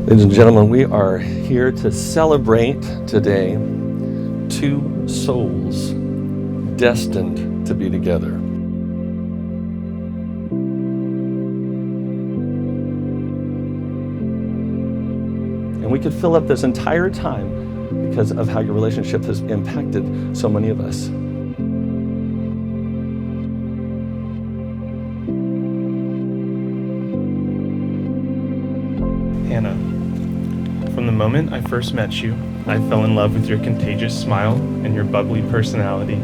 Ladies and gentlemen, we are here to celebrate today two souls destined to be together. And we could fill up this entire time because of how your relationship has impacted so many of us. Hannah, from the moment I first met you, I fell in love with your contagious smile and your bubbly personality.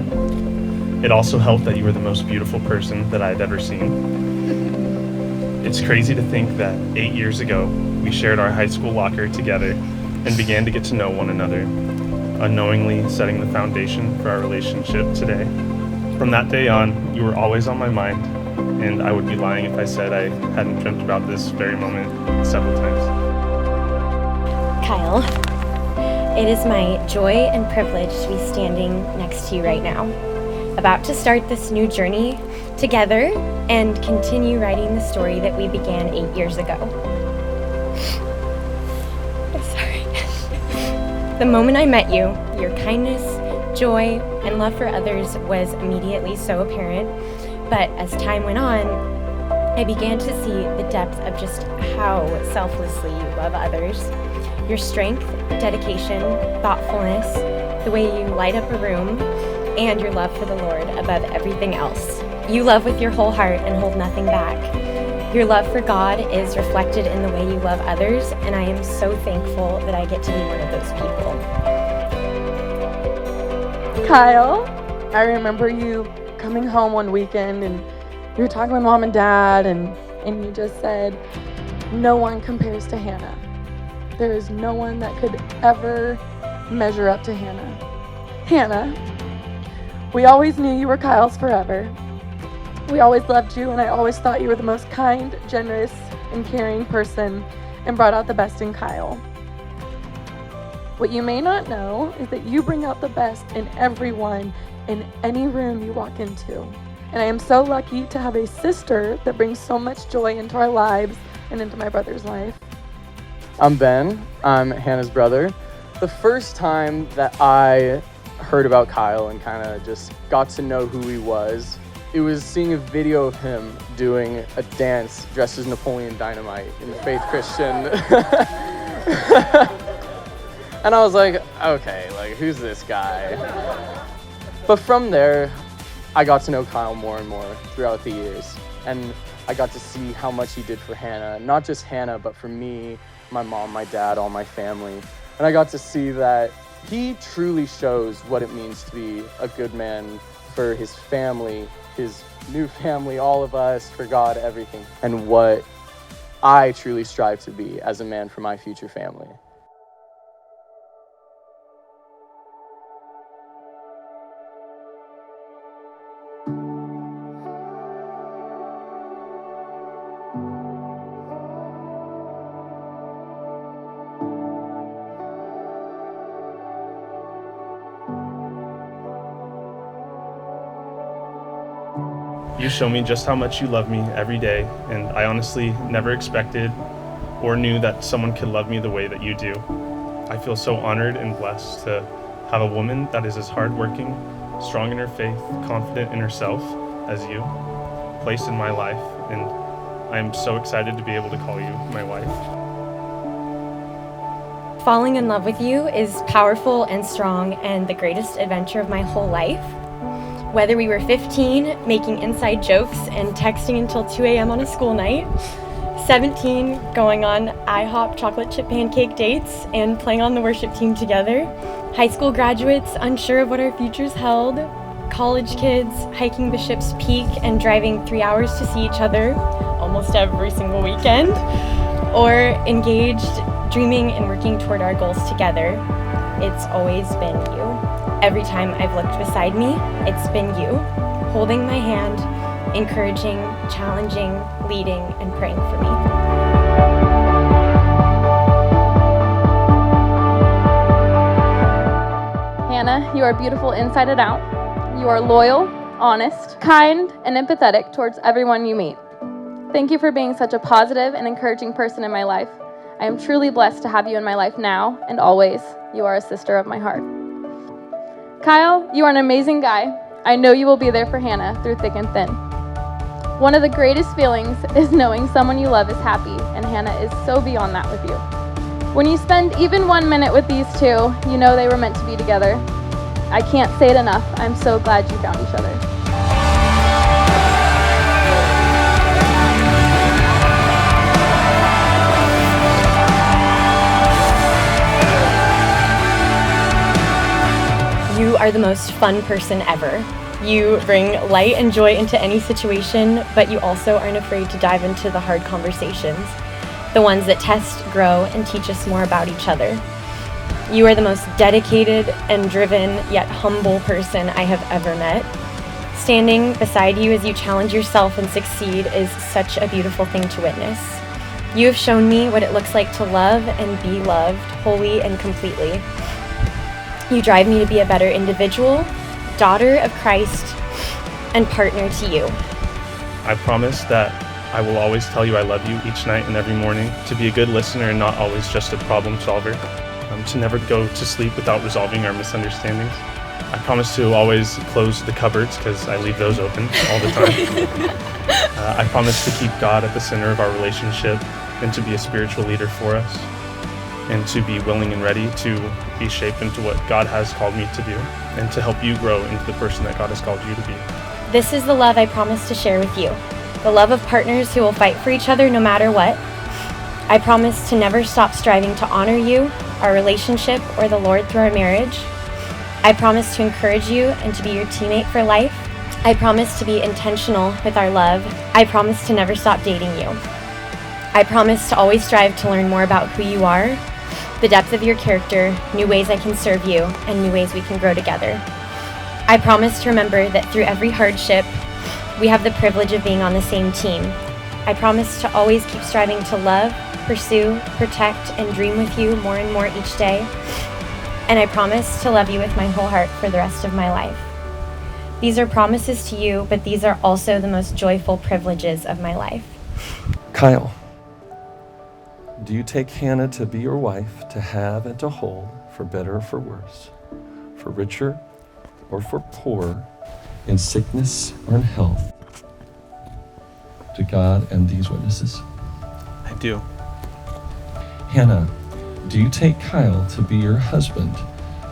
It also helped that you were the most beautiful person that I had ever seen. It's crazy to think that 8 years ago, we shared our high school locker together and began to get to know one another, unknowingly setting the foundation for our relationship today. From that day on, you were always on my mind, and I would be lying if I said I hadn't dreamt about this very moment several times. Kyle, it is my joy and privilege to be standing next to you right now, about to start this new journey together and continue writing the story that we began 8 years ago. I'm sorry. The moment I met you, your kindness, joy, and love for others was immediately so apparent, but as time went on, I began to see the depth of just how selflessly you love others. Your strength, dedication, thoughtfulness, the way you light up a room, and your love for the Lord above everything else. You love with your whole heart and hold nothing back. Your love for God is reflected in the way you love others, and I am so thankful that I get to be one of those people. Kyle, I remember you coming home one weekend and you were talking with mom and dad and you just said, no one compares to Hannah. There is no one that could ever measure up to Hannah. Hannah, we always knew you were Kyle's forever. We always loved you, and I always thought you were the most kind, generous, and caring person and brought out the best in Kyle. What you may not know is that you bring out the best in everyone in any room you walk into. And I am so lucky to have a sister that brings so much joy into our lives and into my brother's life. I'm Ben. I'm Hannah's brother. The first time that I heard about Kyle and kind of just got to know who he was, it was seeing a video of him doing a dance dressed as Napoleon Dynamite in Faith Christian. And I was like, okay, like, who's this guy? But from there, I got to know Kyle more and more throughout the years. And I got to see how much he did for Hannah. Not just Hannah, but for me, my mom, my dad, all my family. And I got to see that he truly shows what it means to be a good man for his family, his new family, all of us, for God, everything. And what I truly strive to be as a man for my future family. You show me just how much you love me every day, and I honestly never expected or knew that someone could love me the way that you do. I feel so honored and blessed to have a woman that is as hardworking, strong in her faith, confident in herself as you, placed in my life, and I am so excited to be able to call you my wife. Falling in love with you is powerful and strong and the greatest adventure of my whole life. Whether we were 15, making inside jokes and texting until 2 a.m. on a school night, 17, going on IHOP chocolate chip pancake dates and playing on the worship team together, high school graduates unsure of what our futures held, college kids hiking Bishop's Peak and driving 3 hours to see each other almost every single weekend, or engaged, dreaming and working toward our goals together. It's always been you. Every time I've looked beside me, it's been you, holding my hand, encouraging, challenging, leading, and praying for me. Hannah, you are beautiful inside and out. You are loyal, honest, kind, and empathetic towards everyone you meet. Thank you for being such a positive and encouraging person in my life. I am truly blessed to have you in my life now and always. You are a sister of my heart. Kyle, you are an amazing guy. I know you will be there for Hannah through thick and thin. One of the greatest feelings is knowing someone you love is happy, and Hannah is so beyond that with you. When you spend even 1 minute with these two, you know they were meant to be together. I can't say it enough. I'm so glad you found each other. You are the most fun person ever. You bring light and joy into any situation, but you also aren't afraid to dive into the hard conversations, the ones that test, grow, and teach us more about each other. You are the most dedicated and driven, yet humble person I have ever met. Standing beside you as you challenge yourself and succeed is such a beautiful thing to witness. You have shown me what it looks like to love and be loved wholly and completely. You drive me to be a better individual, daughter of Christ, and partner to you. I promise that I will always tell you I love you each night and every morning, to be a good listener and not always just a problem solver, to never go to sleep without resolving our misunderstandings. I promise to always close the cupboards because I leave those open all the time. I promise to keep God at the center of our relationship and to be a spiritual leader for us, and to be willing and ready to be shaped into what God has called me to do, and to help you grow into the person that God has called you to be. This is the love I promise to share with you, the love of partners who will fight for each other no matter what. I promise to never stop striving to honor you, our relationship, or the Lord through our marriage. I promise to encourage you and to be your teammate for life. I promise to be intentional with our love. I promise to never stop dating you. I promise to always strive to learn more about who you are, the depth of your character, new ways I can serve you, and new ways we can grow together. I promise to remember that through every hardship, we have the privilege of being on the same team. I promise to always keep striving to love, pursue, protect, and dream with you more and more each day. And I promise to love you with my whole heart for the rest of my life. These are promises to you, but these are also the most joyful privileges of my life. Kyle, do you take Hannah to be your wife, to have and to hold, for better or for worse, for richer or for poorer, in sickness or in health, to God and these witnesses? I do. Hannah, do you take Kyle to be your husband,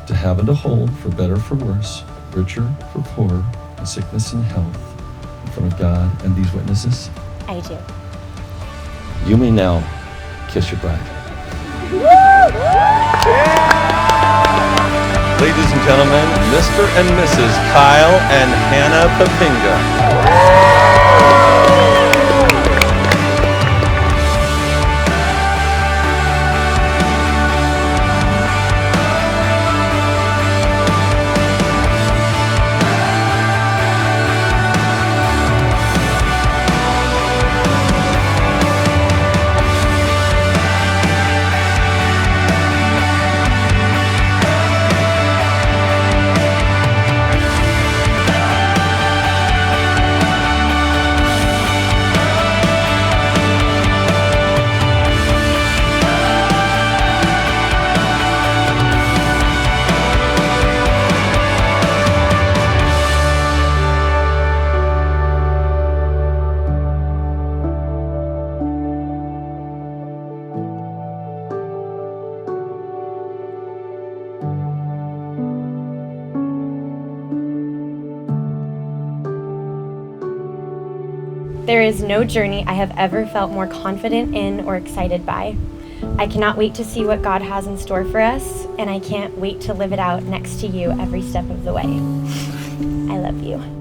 to have and to hold, for better or for worse, richer for poorer, in sickness and health, in front of God and these witnesses? I do. You may now kiss your bride. Ladies and gentlemen, Mr. and Mrs. Kyle and Hannah Papinga. There is no journey I have ever felt more confident in or excited by. I cannot wait to see what God has in store for us, and I can't wait to live it out next to you every step of the way. I love you.